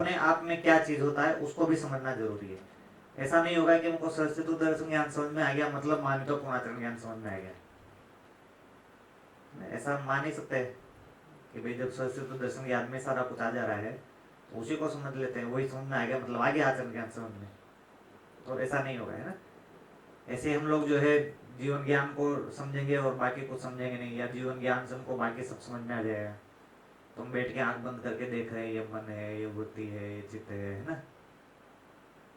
अपने आप में क्या चीज होता है उसको भी समझना जरूरी है। ऐसा नहीं होगा कि हमको सरस्वती तो दर्शन ज्ञान समझ में आ गया मतलब मानितो पूर्णाचरण ज्ञान समझ में आ गया, ऐसा मान ही सकते हैं कि भाई जब सरस्वती तो दर्शन ज्ञान में सारा कुछ आ जा रहा है तो उसी को समझ लेते हैं, वही समझ में आ गया मतलब आ गया आचरण ज्ञान समझ में, तो ऐसा नहीं होगा, है ना। ऐसे हम लोग जो है जीवन ज्ञान को समझेंगे और बाकी कुछ समझेंगे नहीं, या जीवन ज्ञान से हमको बाकी सब समझ में आ जाएगा। तुम बैठ के आंख बंद करके देख रहे हैं ये मन है, ये वृत्ति है, ये चित्त है ना,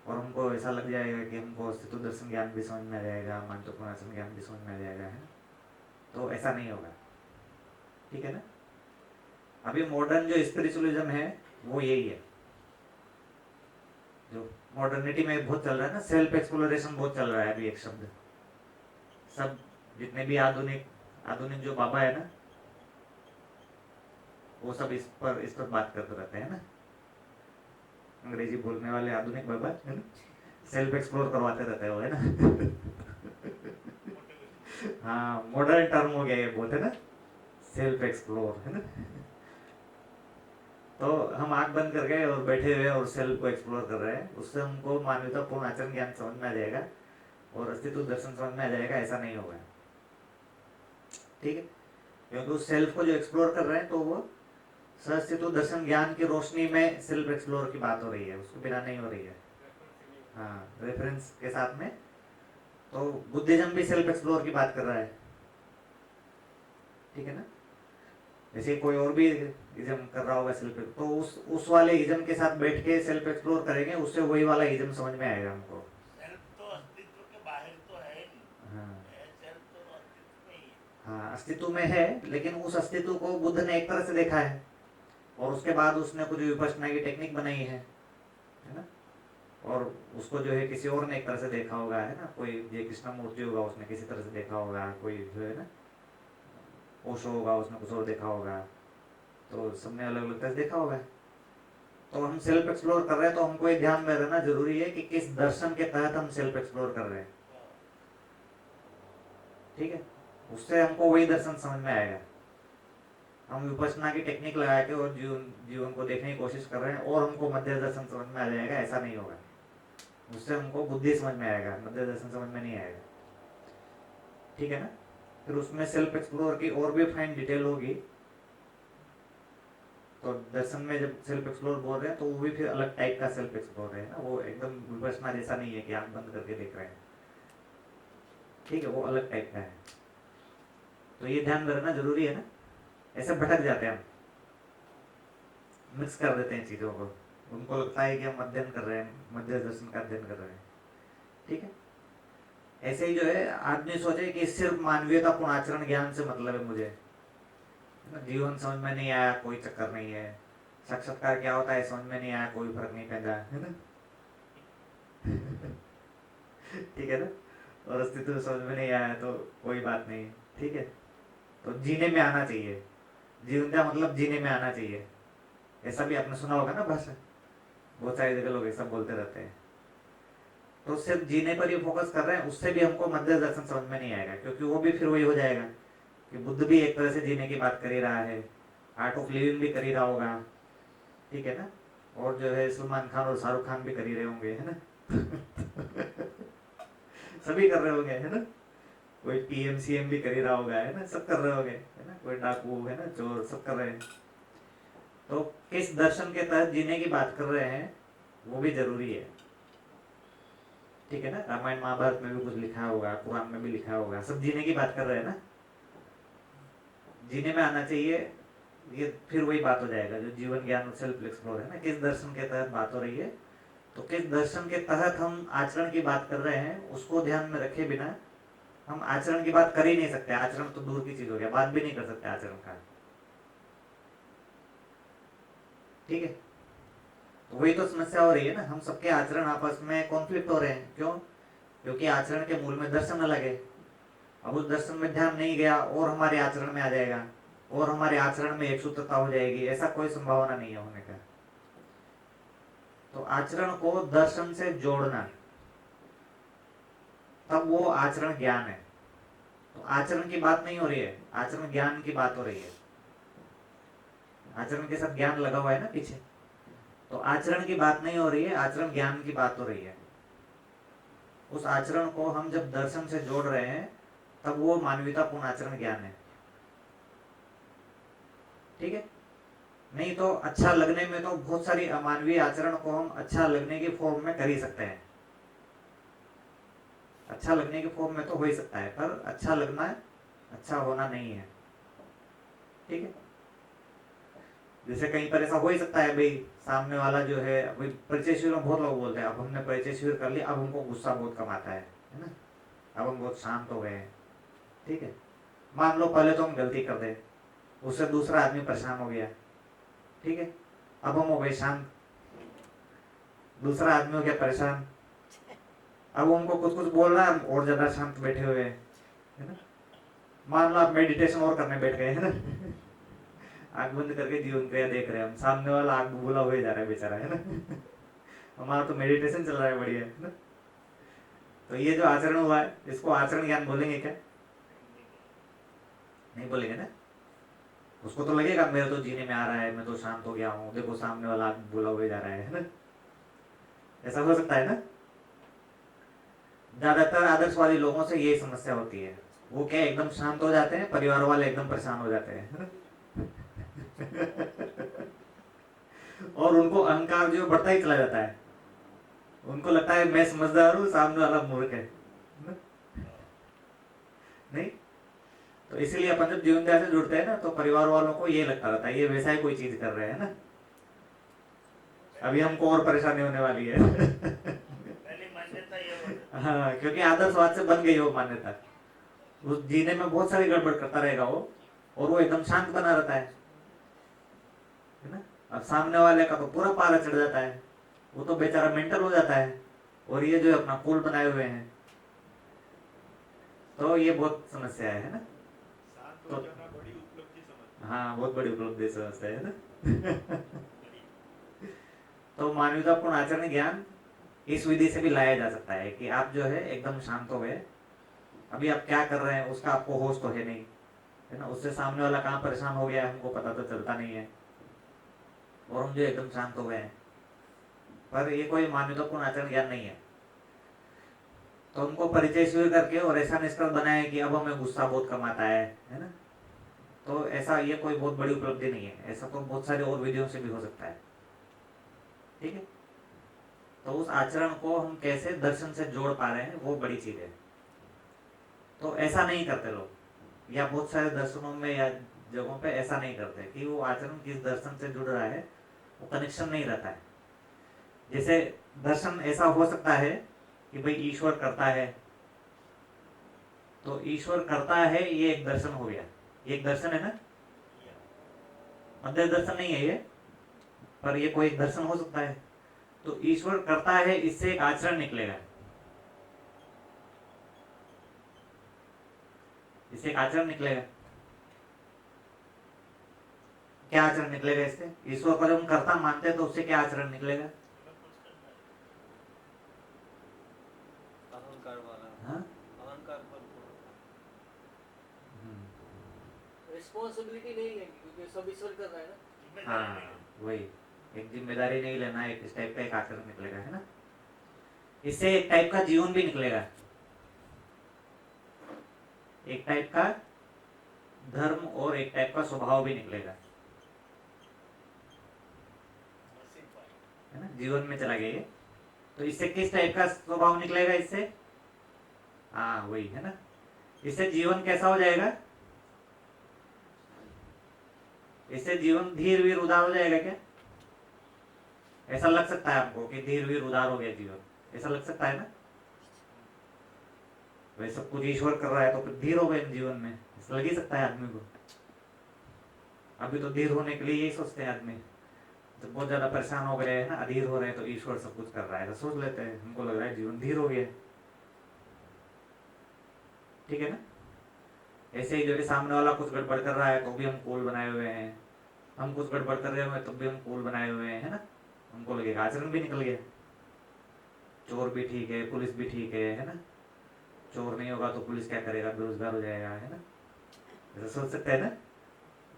और हमको ऐसा लग जाएगा कि हमको अस्तित्व दर्शन ज्ञान भी समझ में आ जाएगा, मानतो पूर्णाचरण ज्ञान भी समझ में आ जाएगा, है ना। तो ऐसा नहीं होगा, ठीक है ना। अभी मॉडर्न जो स्पिरिचुअलिज्म है वो यही है, जो मॉडर्निटी में बहुत चल रहा है ना, सेल्फ एक्सप्लोरेशन बहुत चल रहा है अभी, एक शब्द सब जितने भी आधुनिक आधुनिक जो बाबा है ना वो सब इस पर बात करते रहते हैं ना, अंग्रेजी बोलने वाले आधुनिक बाबा है ना, सेल्फ एक्सप्लोर करवाते रहते हो, है ना। हाँ मॉडर्न टर्म हो गया ये बहुत, है ना, सेल्फ एक्सप्लोर, है ना। तो हम आंख बंद कर गए और बैठे हुए और सेल्फ को एक्सप्लोर कर रहे हैं, उससे हमको मानवता पूर्ण आचरण ज्ञान समझ में आ जाएगा और अस्तित्व दर्शन समझ में आ जाएगा, ऐसा नहीं होगा, ठीक है। क्योंकि उस सेल्फ को जो एक्सप्लोर कर रहे हैं तो वो सअस्तित्व दर्शन ज्ञान की रोशनी में सेल्फ एक्सप्लोर की बात हो रही है, उसके बिना नहीं हो रही है। हाँ रेफरेंस के साथ में, तो बुद्धिज्म भी सेल्फ एक्सप्लोर की बात कर रहा है, ठीक है ना। जैसे कोई और भी इज्म कर रहा होगा सेल्फ, तो उस वाले इज्म के साथ बैठ के सेल्फ एक्सप्लोर करेंगे, उससे वही वाला इज्म समझ में आएगा हमको। सेल्फ तो अस्तित्व के बाहर तो है नहीं। हाँ सेल्फ तो अस्तित्व में ही है। हाँ अस्तित्व में है, लेकिन उस अस्तित्व को बुद्ध ने एक तरह से देखा है और उसके बाद उसने कुछ विपश्यना की टेक्निक बनाई है ना। और उसको जो है किसी और ने एक तरह से देखा होगा, है ना, कोई जय कृष्ण मूर्ति होगा उसने किसी तरह से देखा होगा, कोई जो है ना ओशो होगा उसने कुछ और देखा होगा, तो सबने अलग अलग तरह से देखा होगा। तो हम सेल्फ एक्सप्लोर कर रहे हैं तो हमको ये ध्यान में रहना जरूरी है कि किस दर्शन के तहत हम सेल्फ एक्सप्लोर कर रहे हैं, ठीक है। उससे हमको वही दर्शन समझ में आएगा। हम विपश्यना की टेक्निक लगा के और जीवन जीवन को देखने की कोशिश कर रहे हैं और हमको मध्य दर्शन समझ में आ जाएगा, ऐसा नहीं होगा। उससे हमको बुद्धि समझ में आएगा, मध्य दर्शन समझ में नहीं आएगा, ठीक है ना। फिर उसमें सेल्फ एक्सप्लोर की और भी फाइन डिटेल होगी, तो दर्शन में जब सेल्फ एक्सप्लोर बोल रहे हैं तो वो भी फिर अलग टाइप का सेल्फ एक्सप्लोर है ना, वो एकदम विपश्यना जैसा नहीं है कि आंख बंद करके देख रहे हैं, ठीक है, वो अलग टाइप का है। तो ये ध्यान रखना जरूरी है ना, ऐसे भटक जाते हैं हम, मिक्स कर देते हैं चीजों को, उनको लगता है कि हम अध्ययन कर रहे हैं, मध्य दर्शन का अध्ययन कर रहे हैं, ठीक है। ऐसे ही जो है आदमी सोचे कि सिर्फ मानवीयता पूर्ण आचरण ज्ञान से मतलब है मुझे, जीवन समझ में नहीं आया कोई चक्कर नहीं है, साक्षात्कार क्या होता है समझ में नहीं आया कोई फर्क नहीं पैदा, है ना। ठीक है ना, और अस्तित्व समझ में नहीं आया तो कोई बात नहीं, ठीक है। तो जीने में आना चाहिए, जीवन का मतलब जीने में आना चाहिए, ऐसा भी आपने सुना होगा ना भाषा, बहुत सारी जगह लोग ऐसा बोलते रहते हैं। तो सिर्फ जीने पर ही फोकस कर रहे हैं, उससे भी हमको मध्य दर्शन समझ में नहीं आएगा, क्योंकि वो भी फिर वही हो जाएगा कि बुद्ध भी एक तरह से जीने की बात कर ही रहा है, आर्ट ऑफ लिविंग भी कर ही रहा होगा, ठीक है ना, और जो है सलमान खान और शाहरुख खान भी कर ही रहे होंगे, है ना। सभी कर रहे होंगे, है ना, कोई पीएम सीएम भी कर ही रहा होगा, है ना, सब कर रहे होंगे, है ना, कोई डाकू, है ना, चोर, सब कर रहे हैं। तो किस दर्शन के तहत जीने की बात कर रहे हैं वो भी जरूरी है, ठीक है ना। रामायण महाभारत में भी कुछ लिखा होगा, कुरान में भी लिखा होगा, सब जीने की बात कर रहे हैं ना, जीने में आना चाहिए। ये फिर वही बात हो जाएगा जो जीवन ज्ञान और सेल्फ एक्सप्लोर है ना, किस दर्शन के तहत बात हो रही है, तो किस दर्शन के तहत हम आचरण की बात कर रहे हैं उसको ध्यान में रखे बिना हम आचरण की बात कर ही नहीं सकते। आचरण तो दूर की चीज हो गया, बात भी नहीं कर सकते आचरण का, ठीक है। तो वही तो समस्या हो रही है ना, हम सबके आचरण आपस में कॉन्फ्लिक्ट हो रहे हैं, क्यों? क्योंकि आचरण के मूल में दर्शन अलग है। अब उस दर्शन में ध्यान नहीं गया और हमारे आचरण में आ जाएगा और हमारे आचरण में एक सूत्रता हो जाएगी, ऐसा कोई संभावना नहीं है होने का। तो आचरण को दर्शन से जोड़ना, तब वो आचरण ज्ञान है। तो आचरण की बात नहीं हो रही है, आचरण ज्ञान की बात हो रही है, आचरण के साथ ज्ञान लगा हुआ है ना पीछे। तो आचरण की बात नहीं हो रही है, आचरण ज्ञान की बात हो रही है। उस आचरण को हम जब दर्शन से जोड़ रहे हैं तब वो मानवीयतापूर्ण आचरण ज्ञान है। ठीक है, नहीं तो अच्छा लगने में तो बहुत सारी अमानवीय आचरण को हम अच्छा लगने के फॉर्म में कर ही सकते हैं। अच्छा लगने के फॉर्म में तो हो ही सकता है, पर अच्छा लगना अच्छा होना नहीं है। ठीक है, जैसे कहीं पर ऐसा हो ही सकता है भाई, सामने वाला जो है, भाई परिचय शिविर में बहुत लोग बोलते हैं अब हमने परिचय शिविर कर लिया, अब हमको गुस्सा बहुत कम आता है ना, अब हम बहुत शांत हो गए हैं। ठीक है, मान लो पहले तो हम गलती कर दे, उससे दूसरा आदमी परेशान हो गया, ठीक है, अब हम हो गए शांत, दूसरा आदमी हो गया परेशान, अब उनको कुछ कुछ बोल रहा है, हम और ज्यादा शांत बैठे हुए हैं, है ना। मान लो आप मेडिटेशन और करने बैठ गए, है ना, आंख बंद करके जीवन क्रिया देख रहे हैं हम, सामने वाला आंख बुला हुए जा रहा है बेचारा, है ना, हमारा तो मेडिटेशन चल रहा है बढ़िया, है ना। तो ये जो आचरण हुआ है इसको आचरण ज्ञान बोलेंगे क्या? नहीं बोलेंगे ना। उसको तो लगेगा मेरे तो जीने में आ रहा है, मैं तो शांत हो गया हूँ, देखो सामने वाला आंख बुला हुए जा रहा है ना। ऐसा हो सकता है ना। ज्यादातर आदर्शवादी लोगों से यही समस्या होती है, वो क्या एकदम शांत हो जाते हैं, परिवार वाले एकदम परेशान हो जाते हैं, है ना? और उनको अहंकार जो बढ़ता ही चला जाता है, उनको लगता है मैं समझदार हूँ, सामने वाला मूर्ख है ना? नहीं, तो इसीलिए अपन जब जीवन दया से जुड़ते हैं ना तो परिवार वालों को ये लगता रहता है ये वैसा ही कोई चीज कर रहे हैं ना, अभी हमको और परेशानी होने वाली है। पहली मान्यता ये होती है। हाँ, क्योंकि आदर्शवाद से बन गई वो मान्यता, उस जीने में बहुत सारी गड़बड़ करता रहेगा वो, और वो एकदम शांत बना रहता है ना। अब सामने वाले का तो पूरा पारा चढ़ जाता है, वो तो बेचारा मेंटल हो जाता है, और ये जो अपना पुल बनाए हुए हैं, तो ये बहुत समस्या है ना। तो हाँ, बहुत बड़ी उपलब्धि समझते है ना। तो मानवतापूर्ण आचरण ज्ञान इस विधि से भी लाया जा सकता है कि आप जो है एकदम शांत हो गए, अभी आप क्या कर रहे हैं उसका आपको होश तो है नहीं, है ना, उससे सामने वाला कहाँ परेशान हो गया हमको पता तो चलता नहीं है, और हम जो एकदम शांत हो गए हैं, पर ये कोई मान्यतापूर्ण आचरण ज्ञान नहीं है। तो उनको परिचय शिविर करके और ऐसा निष्कर्ष बनाया कि अब हमें गुस्सा बहुत कम आता है ना, तो ऐसा ये कोई बहुत बड़ी उपलब्धि नहीं है, ऐसा तो बहुत सारे और विधियों से भी हो सकता है। ठीक है, तो उस आचरण को हम कैसे दर्शन से जोड़ पा रहे हैं वो बड़ी चीज है। तो ऐसा नहीं करते लोग, या बहुत सारे दर्शनों में या जगहों पे ऐसा नहीं करते कि वो आचरण किस दर्शन से जुड़ रहा है, वो कनेक्शन नहीं रहता है। जैसे दर्शन ऐसा हो सकता है कि भाई ईश्वर करता है, तो ईश्वर करता है ये एक दर्शन हो गया, ये एक दर्शन है ना, मध्य दर्शन नहीं है ये, पर ये कोई एक दर्शन हो सकता है। तो ईश्वर करता है, इससे एक आचरण निकलेगा, इससे एक आचरण निकलेगा। क्या आचरण निकलेगा इससे? ईश्वर को जब हम कर्ता मानते हैं तो उससे क्या आचरण निकलेगा? अहंकार वाला, हाँ, अहंकार पर रिस्पॉन्सिबिलिटी नहीं लेंगे क्योंकि सब ईश्वर कर रहा है ना। हाँ, वही एक जिम्मेदारी नहीं लेना, एक इस टाइप का एक आचरण निकलेगा, है ना। इससे एक टाइप का जीवन भी निकलेगा, एक टाइप का धर्म और एक टाइप का स्वभाव भी निकलेगा, है ना, जीवन में चला गया ये। तो इससे किस टाइप का स्वभाव निकलेगा इससे? हाँ, वही है ना, इससे जीवन कैसा हो जाएगा? इससे जीवन धीर वीर उदार हो जाएगा क्या? ऐसा लग सकता है आपको कि धीर वीर उदार हो गया जीवन, ऐसा लग सकता है ना। वही सब कुछ ईश्वर कर रहा है तो फिर धीर हो गए जीवन में, ऐसा लग ही सकता है आदमी को। अभी तो धीर होने के लिए यही सोचते हैं आदमी, जब बहुत ज्यादा परेशान हो गए हैं ना, अधीर हो रहे हैं, तो ईश्वर सब कुछ कर रहा है, तो सोच लेते हैं, हमको लग रहा है जीवन धीर हो गया। ठीक है ना। ऐसे ही जो कि सामने वाला कुछ गड़बड़ कर रहा है तो भी हम कूल बनाए हुए हैं, हम कुछ गड़बड़ कर रहे हैं तब भी हम कूल बनाए हुए हैं, है ना, हमको लगेगा आचरण भी निकल गया। चोर भी ठीक है, पुलिस भी ठीक है ना, चोर नहीं होगा तो पुलिस क्या करेगा, बेरोजगार हो जाएगा, है ना, ऐसा सोच सकते हैं ना।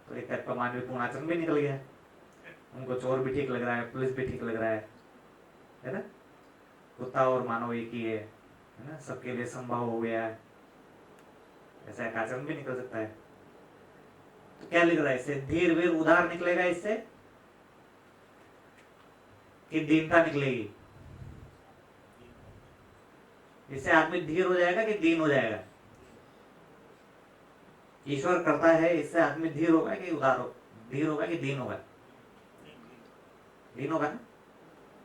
तो एक टाइप का मानवीय पूर्ण आचरण भी निकल गया। उनको चोर भी ठीक लग रहा है, पुलिस भी ठीक लग रहा है ना। कुत्ता और मानव एक ही है ना, सबके लिए संभव हो गया है, ऐसा एक आचरण भी निकल सकता है। तो क्या लिख रहा है इससे? धीर वीर उदार निकलेगा इससे कि दीनता निकलेगी? इससे आदमी धीर हो जाएगा कि दीन हो जाएगा? ईश्वर करता है, इससे आदमी धीर होगा कि उदार हो, धीर होगा कि दीन होगा? दीन होगा ना।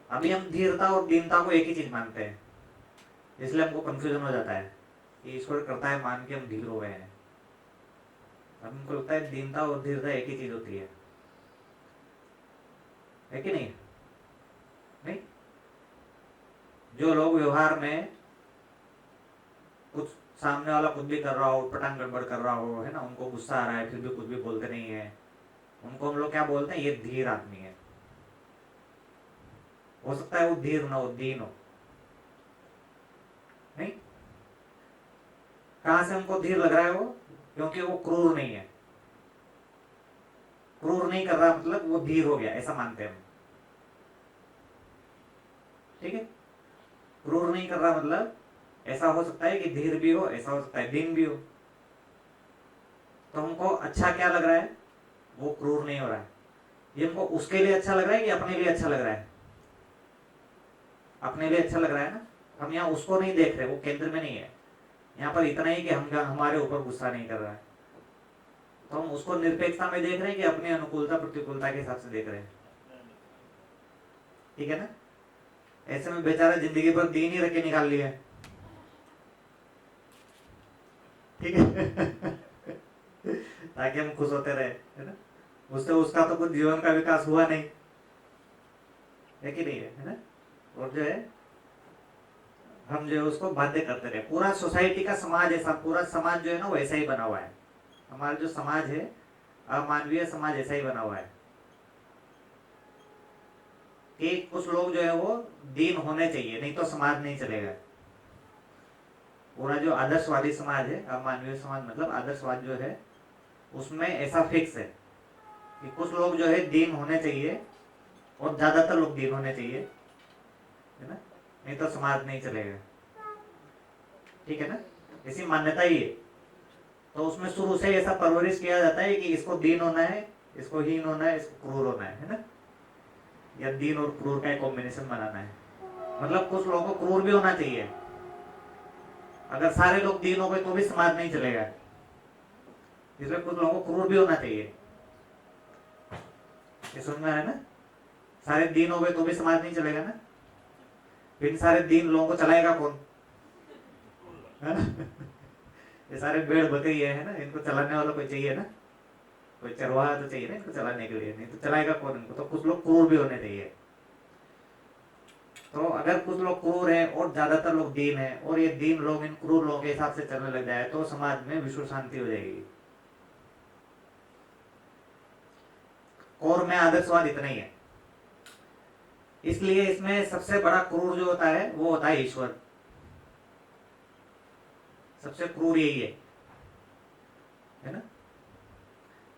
अभी हम धीरता और दीनता को एक ही चीज मानते हैं, इसलिए हमको कंफ्यूजन हो जाता है कि ईश्वर करता है मान के हम धीर हो गए हैं। अब हमको लगता है दीनता और धीरता एक ही चीज होती है कि नहीं? नहीं, जो लोग व्यवहार में कुछ सामने वाला कुछ भी कर रहा हो, पटांग गड़बड़ कर रहा हो, है ना, उनको गुस्सा आ रहा है फिर भी कुछ भी बोलते नहीं है, उनको हम लोग क्या बोलते हैं? ये धीर आदमी है। हो सकता है वो धीर ना हो, दीन हो। नहीं, कहां से हमको धीर लग रहा है वो? क्योंकि वो क्रूर नहीं है। क्रूर नहीं कर रहा मतलब वो धीर हो गया, ऐसा मानते हैं हम। ठीक है, क्रूर नहीं कर रहा मतलब ऐसा हो सकता है कि धीर भी हो, ऐसा हो सकता है दीन भी हो। तो हमको अच्छा क्या लग रहा है? वो क्रूर नहीं हो रहा है। ये हमको उसके लिए अच्छा लग रहा है कि अपने लिए अच्छा लग रहा है? अपने लिए अच्छा लग रहा है ना। हम यहाँ उसको नहीं देख रहे, वो केंद्र में नहीं है। यहाँ पर इतना ही कि हम हमारे ऊपर गुस्सा नहीं कर रहा है, तो हम उसको निरपेक्षता में देख रहे हैं कि अपनी अनुकूलता प्रतिकूलता के हिसाब से देख रहे हैं। ठीक है ना। ऐसे में बेचारा जिंदगी भर दीन ही रख के निकाल लिया। ठीक है ताकि हम खुश होते रहे, है ना। उससे उसका तो कुछ जीवन का विकास हुआ नहीं है कि नहीं है ना। और जो है हम जो है उसको बाध्य करते रहे। पूरा सोसाइटी का समाज ऐसा, पूरा समाज जो है ना वो ऐसा ही बना हुआ है। हमारा जो समाज है, अमानवीय समाज ऐसा ही बना हुआ है कि कुछ लोग जो है वो दीन होने चाहिए, नहीं तो समाज नहीं चलेगा। पूरा जो आदर्शवादी समाज है, अमानवीय समाज मतलब आदर्शवाद जो है, उसमें ऐसा फिक्स है कि कुछ लोग जो है दीन होने चाहिए और ज्यादातर लोग दीन होने चाहिए, है ना, नहीं तो समाज नहीं चलेगा। ठीक है ना, ऐसी मान्यता ही है। तो उसमें शुरू से ऐसा परवरिश किया जाता है कि इसको दीन होना है, इसको हीन होना है, इसको क्रूर होना है ना, या दीन और क्रूर का एक कॉम्बिनेशन बनाना है। मतलब कुछ लोगों को क्रूर भी होना चाहिए। अगर सारे लोग दीन हो गए तो भी समाज नहीं चलेगा, इसलिए कुछ लोगों को क्रूर भी होना चाहिए। ये समझ में आया ना। सारे दीन हो गए तो भी समाज नहीं चलेगा ना। फिर सारे दीन लोगों को चलाएगा कौन? ये सारे भेड़ बकरी है ना, इनको चलाने वाला कोई चाहिए ना, कोई चरवाहा तो चाहिए ना इनको चलाने के लिए, नहीं तो चलाएगा कौन इनको। तो कुछ लोग क्रूर भी होने चाहिए। तो अगर कुछ लोग क्रूर हैं और ज्यादातर लोग दीन हैं, और ये दीन लोग इन क्रूर लोगों के हिसाब से चलने लग जाए, तो समाज में विश्व शांति हो जाएगी। और में आदर्शवाद इतना ही है। इसलिए इसमें सबसे बड़ा क्रूर जो होता है वो होता है ईश्वर। सबसे क्रूर यही है ना।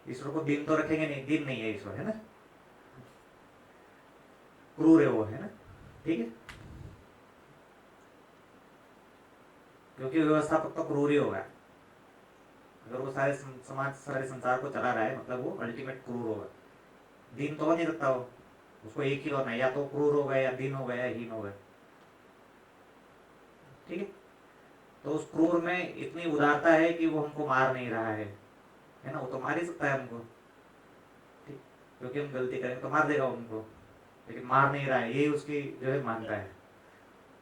ईश्वर को दीन तो रखेंगे नहीं, दीन नहीं है ईश्वर, है ना, क्रूर है वो, है ना। ठीक है, क्योंकि व्यवस्थापक तो क्रूर ही होगा। अगर वो सारे समाज, सारे संसार को चला रहा है, मतलब वो अल्टीमेट क्रूर होगा। दीन तो नहीं रखता हो, उसको एक ही होना है, या तो क्रूर होगा या दीन होगा या हीन होगा। ठीक है, तो उस क्रूर में इतनी उदारता है कि वो हमको मार नहीं रहा है ना। वो तो मार ही सकता है हमको, ठीक, क्योंकि हम गलती करेंगे तो मार देगा हमको, लेकिन मार नहीं रहा है, यही उसकी जो है मानता है।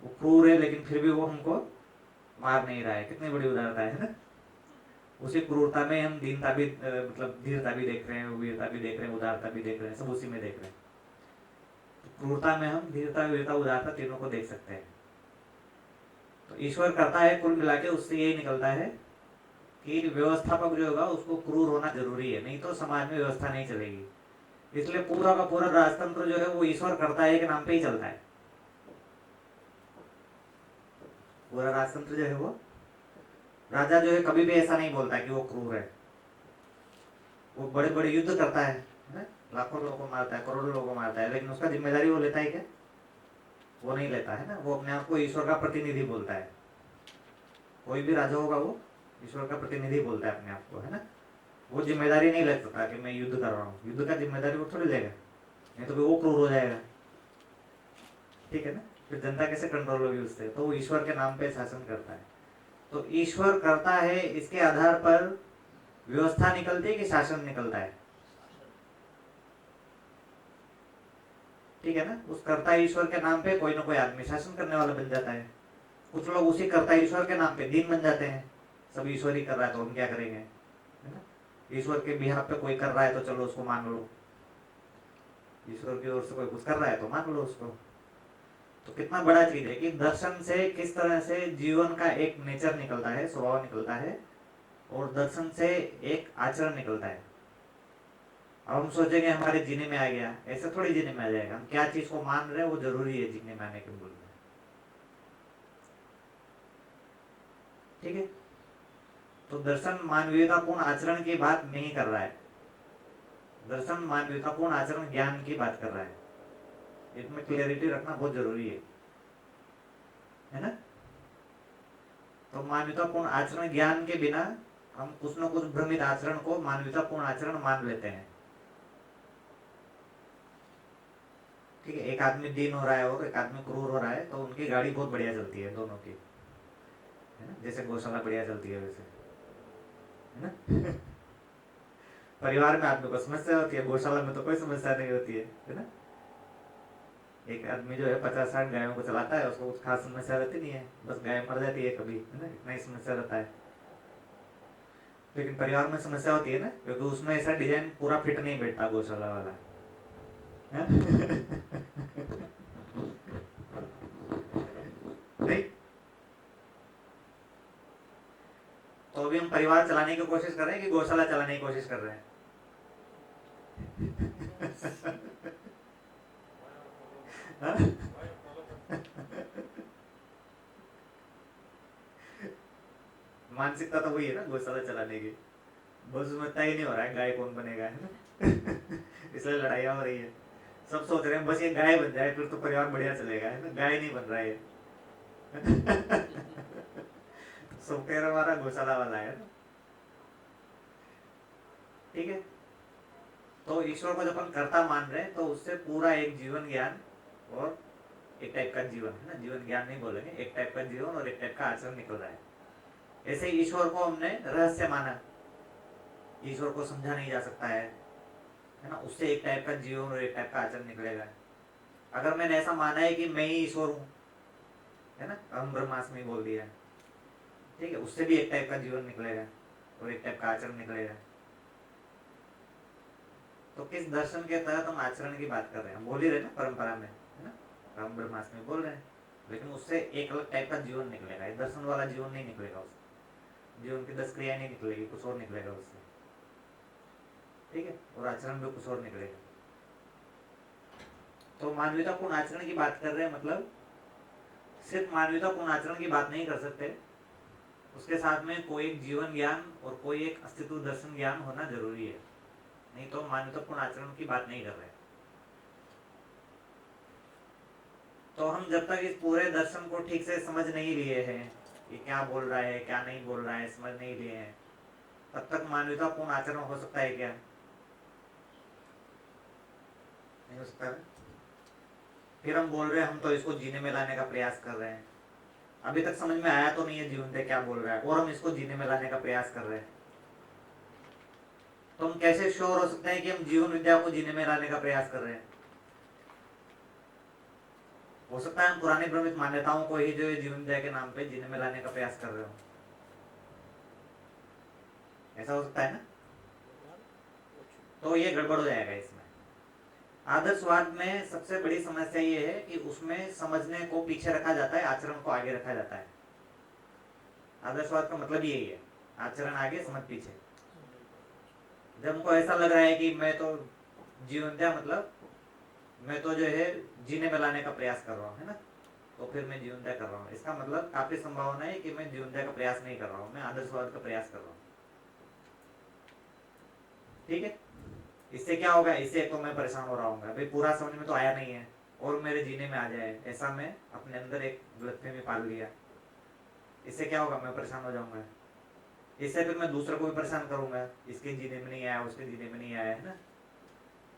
वो क्रूर है लेकिन फिर भी वो हमको मार नहीं रहा है। कितनी बड़ी उदारता है ना। उसी क्रूरता में हम दीनता भी, मतलब धीरता भी देख रहे हैं, वीरता भी देख रहे हैं, उदारता भी देख रहे हैं, सब उसी में देख रहे हैं। तो क्रूरता में हम धीरता, वीरता, उदारता तीनों को देख सकते हैं। तो ईश्वर करता है, कुल मिला के उससे यही निकलता है कि व्यवस्थापक जो होगा उसको क्रूर होना जरूरी है, नहीं तो समाज में व्यवस्था नहीं चलेगी। इसलिए पूरा का पूरा राजतंत्र जो है वो ईश्वर करता है के नाम पे ही चलता है। पूरा राजतंत्र जो है वो, राजा जो है कभी भी ऐसा नहीं बोलता कि वो क्रूर है। वो बड़े बड़े युद्ध करता है ना, लाखों लोगों को मारता है, करोड़ों लोगों को मारता है, लेकिन उसका जिम्मेदारी वो लेता है क्या? वो नहीं लेता है ना। वो अपने आप को ईश्वर का प्रतिनिधि बोलता है। कोई भी राजा होगा वो ईश्वर का प्रतिनिधि बोलता है अपने आप को, है ना। वो जिम्मेदारी नहीं ले सकता कि मैं युद्ध कर रहा हूँ। युद्ध का जिम्मेदारी वो थोड़ी लेगा, नहीं तो फिर वो क्रूर हो जाएगा, ठीक है ना। फिर जनता कैसे कंट्रोल होगी उससे? तो वो ईश्वर के नाम पे शासन करता है। तो ईश्वर करता है, इसके आधार पर व्यवस्था निकलती है कि शासन निकलता है? ठीक है ना। उस कर्ता ईश्वर के नाम पे कोई ना कोई आदमी शासन करने वाला बन जाता है। कुछ लोग उसी कर्ता ईश्वर के नाम पे दीन बन जाते हैं। सब ईश्वर ही कर रहा है तो हम क्या करेंगे, है ना। ईश्वर के बिहाफ पे कोई कर रहा है तो चलो उसको मान लो, ईश्वर की ओर से कोई कुछ कर रहा है तो मान लो उसको। तो कितना बड़ा चीज है कि दर्शन से किस तरह से जीवन का एक नेचर निकलता है, स्वभाव निकलता है, और दर्शन से एक आचरण निकलता है। अब हम सोचेंगे हमारे जीने में आ गया, ऐसा थोड़ी जीने में आ जाएगा। हम क्या चीज को मान रहे हैं वो जरूरी है जीने में आने के मूल में, ठीक है। तो दर्शन मानवीयतापूर्ण आचरण की बात नहीं कर रहा है। दर्शन मानवीयतापूर्ण आचरण ज्ञान की बात कर रहा है। इसमें क्लियरिटी रखना बहुत जरूरी है ना। तो मानवीयतापूर्ण आचरण ज्ञान के बिना हम कुछ न कुछ भ्रमित आचरण को मानवीयतापूर्ण आचरण मान लेते हैं, ठीक है। एक आदमी दीन हो रहा है और एक आदमी क्रूर हो रहा है, तो उनकी गाड़ी बहुत बढ़िया चलती है दोनों की, है ना। जैसे गौशाला बढ़िया चलती है वैसे, है ना। परिवार में आदमी को समस्या होती है, गौशाला में तो कोई समस्या नहीं होती है ना। एक आदमी जो है 50-60 गायों को चलाता है, उसको कुछ खास समस्या रहती नहीं है, बस गाय मर जाती है कभी, है ना, इतना ही समस्या रहता है। लेकिन परिवार में समस्या होती है ना, क्योंकि उसमें ऐसा डिजाइन पूरा फिट नहीं बैठता गौशाला वाला, नहीं। तो अभी हम परिवार चलाने की कोशिश कर रहे हैं कि गौशाला चलाने की कोशिश कर रहे हैं? मानसिकता तो वही है ना गौशाला चलाने की, बस उसमें तय नहीं हो रहा है गाय कौन बनेगा, है ना। इसलिए लड़ाइयाँ हो रही है। सब सोच रहे हैं बस ये गाय बन जाए फिर तो परिवार बढ़िया चलेगा, है ना। गाय नहीं बन रहा है। सॉफ्टवेयर हमारा गौशाला वाला है ना, ठीक है। तो ईश्वर को जब अपन कर्ता मान रहे हैं तो उससे पूरा एक जीवन ज्ञान और एक टाइप का जीवन, है ना, जीवन ज्ञान नहीं बोलेंगे, एक टाइप का जीवन और एक टाइप का आचरण निकल रहा है। ऐसे ईश्वर को हमने रहस्य माना, ईश्वर को समझा नहीं जा सकता है ना। उससे एक टाइप का जीवन और एक टाइप का आचरण निकलेगा। अगर मैंने ऐसा माना है कि मैं ही ईश्वर हूं, है ना, हम ब्रह्मास्मि बोल दिया, ठीक है, उससे भी एक टाइप का जीवन निकलेगा और एक टाइप का आचरण निकलेगा। तो किस दर्शन के तहत हम आचरण की बात कर रहे हैं? हम बोल ही रहे ना परंपरा में, है ना, हम ब्रह्मास्मि बोल रहे हैं, लेकिन उससे एक अलग टाइप का जीवन निकलेगा। एक दर्शन वाला जीवन नहीं निकलेगा उससे, जीवन की 10 क्रियाएं नहीं निकलेगी, कुछ और निकलेगा उससे, ठीक है, और आचरण भी कुछ और निकलेगा। तो मानवीयतापूर्ण आचरण की बात कर रहे हैं, मतलब सिर्फ मानवीयतापूर्ण आचरण की बात नहीं कर सकते, उसके साथ में कोई एक जीवन ज्ञान और कोई एक अस्तित्व दर्शन ज्ञान होना जरूरी है, नहीं तो मानवीयतापूर्ण आचरण की बात नहीं कर रहे। तो हम जब तक इस पूरे दर्शन को ठीक से समझ नहीं लिए हैं, ये क्या बोल रहा है क्या नहीं बोल रहा है, समझ नहीं लिए हैं, तब तक मानवीयतापूर्ण आचरण हो सकता है क्या? नहीं हो सकता है। फिर हम बोल रहे हैं हम तो इसको जीने में लाने का प्रयास कर रहे हैं, अभी तक समझ में आया तो नहीं है जीवन से क्या बोल रहा है, और हम इसको जीने में लाने का प्रयास कर रहे हैं। तो हम कैसे श्योर हो सकते हैं कि हम जीवन विद्या को जीने में लाने का प्रयास कर रहे हैं? हो सकता है हम पुरानी भ्रमित मान्यताओं को ही जो है जीवन विद्या के नाम पे जीने में लाने का प्रयास कर रहे हो, ऐसा हो सकता है ना। तो ये गड़बड़ हो जाएगा इसमें। आदर्शवाद में सबसे बड़ी समस्या ये है कि उसमें समझने को पीछे रखा जाता है, आचरण को आगे रखा जाता है। आदर्शवाद का मतलब यही है, आचरण आगे समझ पीछे। जब हमको ऐसा लग रहा है कि मैं तो जीवन क्या मतलब मैं तो जो है जीने में लाने का प्रयास कर रहा हूँ, है ना, तो फिर मैं जीवन तय कर रहा हूँ, इसका मतलब काफी संभावना है कि मैं जीवन तय का प्रयास नहीं कर रहा हूँ, मैं आदर्शवाद का प्रयास कर रहा हूँ, ठीक है। इससे क्या होगा, इससे एक तो मैं परेशान हो रहा हूँ, भाई पूरा समझ में तो आया नहीं है और मेरे जीने में आ जाए, ऐसा मैं अपने अंदर एक गलतफहमी पाल लिया। इससे क्या होगा, मैं परेशान हो जाऊंगा। इससे फिर मैं दूसरे को भी परेशान करूंगा, इसके जीने में नहीं आया, उसके जीने में नहीं आया, है ना।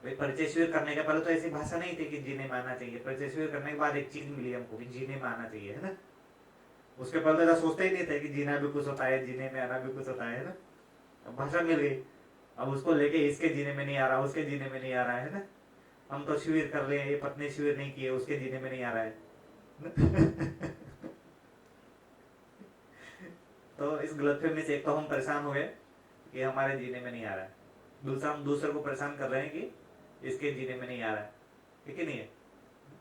भाई परिचय शिविर करने के पहले तो ऐसी भाषा नहीं थी कि जीने में आना चाहिए। परिचय शिविर करने के बाद एक चीज मिली हमको कि जीने में आना चाहिए, है ना। उसके पहले तो ऐसा सोचते ही नहीं थे कि जीना भी कुछ होता है, जीने में आना भी कुछ होता है ना। अब भाषा मिल गई, अब उसको लेके इसके जीने में नहीं आ रहा, उसके जीने में नहीं आ रहा है ना। हम तो शिविर कर रहे हैं, ये पत्नी शिविर नहीं किए, उसके जीने में नहीं आ रहा है तो इस गलतफहमी से एक तो हम परेशान हुए कि हमारे जीने में नहीं आ रहा है, दूसरा हम दूसरे को परेशान कर रहे हैं कि इसके जीने में नहीं आ रहा है, ठीक है नहीं है।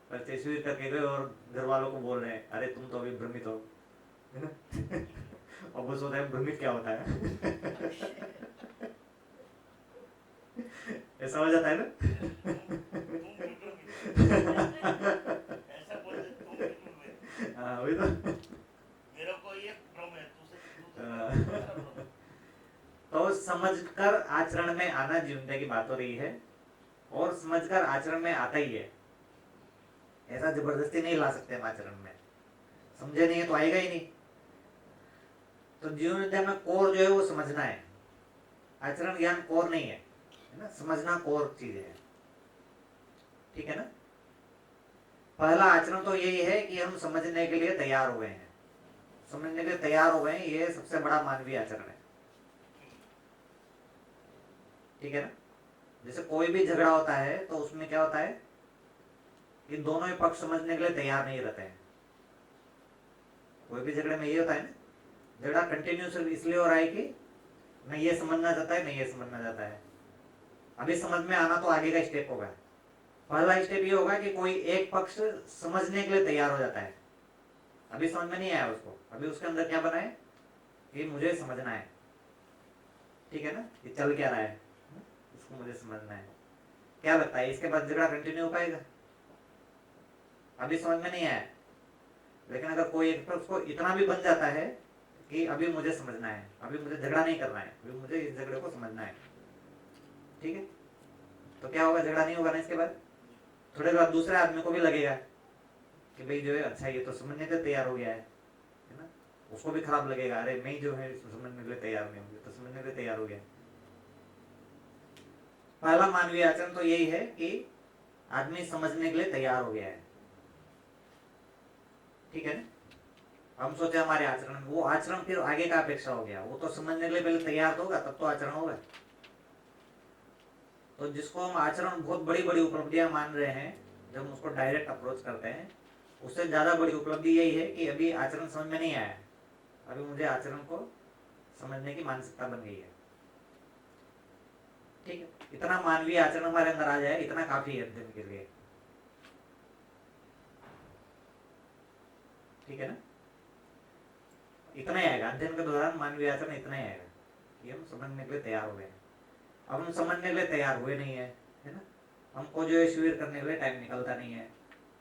परिचय शिविर करके गए और घर वालों को बोल रहे हैं, अरे तुम तो अभी भ्रमित हो, है ना और वो सोचता है भ्रमित क्या होता है ऐसा हो जाता है ना ऐसा बोलते तुम बिल्कुल भी। हाँ वही तो मेरे को ये भ्रम है, दूसरे तो समझकर आचरण में आना जीवनता की बात हो रही है, और समझकर आचरण में आता ही है, ऐसा जबरदस्ती नहीं ला सकते हम आचरण में। समझे नहीं है तो आएगा ही नहीं। तो जीवन विद्या में कोर जो है वो समझना है, आचरण ज्ञान कोर नहीं है, है ना। समझना कोर चीज है, ठीक है ना। पहला आचरण तो यही है कि हम समझने के लिए तैयार हो गए हैं, समझने के लिए तैयार हो गए हैं, ये सबसे बड़ा मानवीय आचरण है, ठीक है ना। जैसे कोई भी झगड़ा होता है तो उसमें क्या होता है कि दोनों ही पक्ष समझने के लिए तैयार नहीं रहते हैं। कोई भी झगड़े में ये होता है ना, झगड़ा कंटिन्यूस इसलिए हो रहा है कि न ये समझना चाहता है न ये समझना चाहता है। अभी समझ में आना तो आगे का स्टेप होगा। पहला स्टेप ये होगा कि कोई एक पक्ष समझने के लिए तैयार हो जाता है। अभी समझ में नहीं आया उसको, अभी उसके अंदर क्या बना है कि मुझे समझना है, ठीक है ना, ये चल क्या रहा है इसको मुझे समझना है। क्या लगता है इसके बाद झगड़ा कंटिन्यू हो पाएगा? अभी समझ में नहीं आया, लेकिन अगर कोई एक पक्ष को इतना भी बन जाता है कि अभी मुझे समझना है, अभी मुझे झगड़ा नहीं करना है, अभी मुझे इस झगड़े को समझना है, ठीक है, तो क्या होगा, झगड़ा नहीं होगा ना। इसके बाद थोड़े बाद दूसरे आदमी को भी लगेगा कि भाई जो है अच्छा ये तो समझने के लिए तैयार हो गया है ना। उसको भी खराब लगेगा, अरे मैं जो है समझने के लिए तैयार नहीं हूँ, तो समझने के लिए तैयार हो गया। पहला मानवीय आचरण तो यही है कि आदमी समझने के लिए तैयार हो गया है, ठीक है ना। हम सोचे हमारे आचरण में, वो आचरण फिर आगे का अपेक्षा हो गया, वो तो समझने के लिए पहले तैयार होगा तब तो आचरण होगा। तो जिसको हम आचरण बहुत बड़ी बड़ी उपलब्धियां मान रहे हैं, जब हम उसको डायरेक्ट अप्रोच करते हैं, उससे ज्यादा बड़ी उपलब्धि यही है कि अभी आचरण समझ में नहीं आया, अभी मुझे आचरण को समझने की मानसिकता बन गई है, ठीक है। इतना मानवीय आचरण हमारे अंदर आ जाए, इतना काफी है अध्ययन के लिए, ठीक है ना। इतना ही आएगा अध्ययन के दौरान, मानवीय आचरण इतना ही आएगा कि हम समझने के लिए तैयार हो गए। अब हम समझने के लिए तैयार हुए नहीं है ना। हमको जो है शिविर करने के लिए टाइम निकलता नहीं है,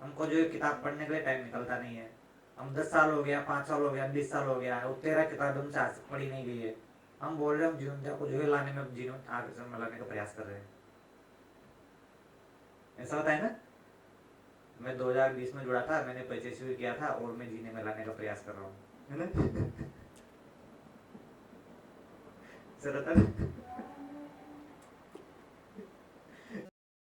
हमको जो है किताब पढ़ने के लिए टाइम निकलता नहीं है। हम 10 साल हो गया, 5 साल हो गया, 20 साल हो गया, और 13 किताब हमसे आज तक पढ़ी नहीं गई है। हम बोल रहे हैं हम जीवन को जो है लाने में, जीवन आचरण में लाने का प्रयास कर रहे हैं। ऐसा होता है ना। मैं 2020 में जुड़ा था, मैंने परिचय शिविर किया था और मैं जीने में लाने का प्रयास कर रहा हूँ, है ना। ऐसा रहता है।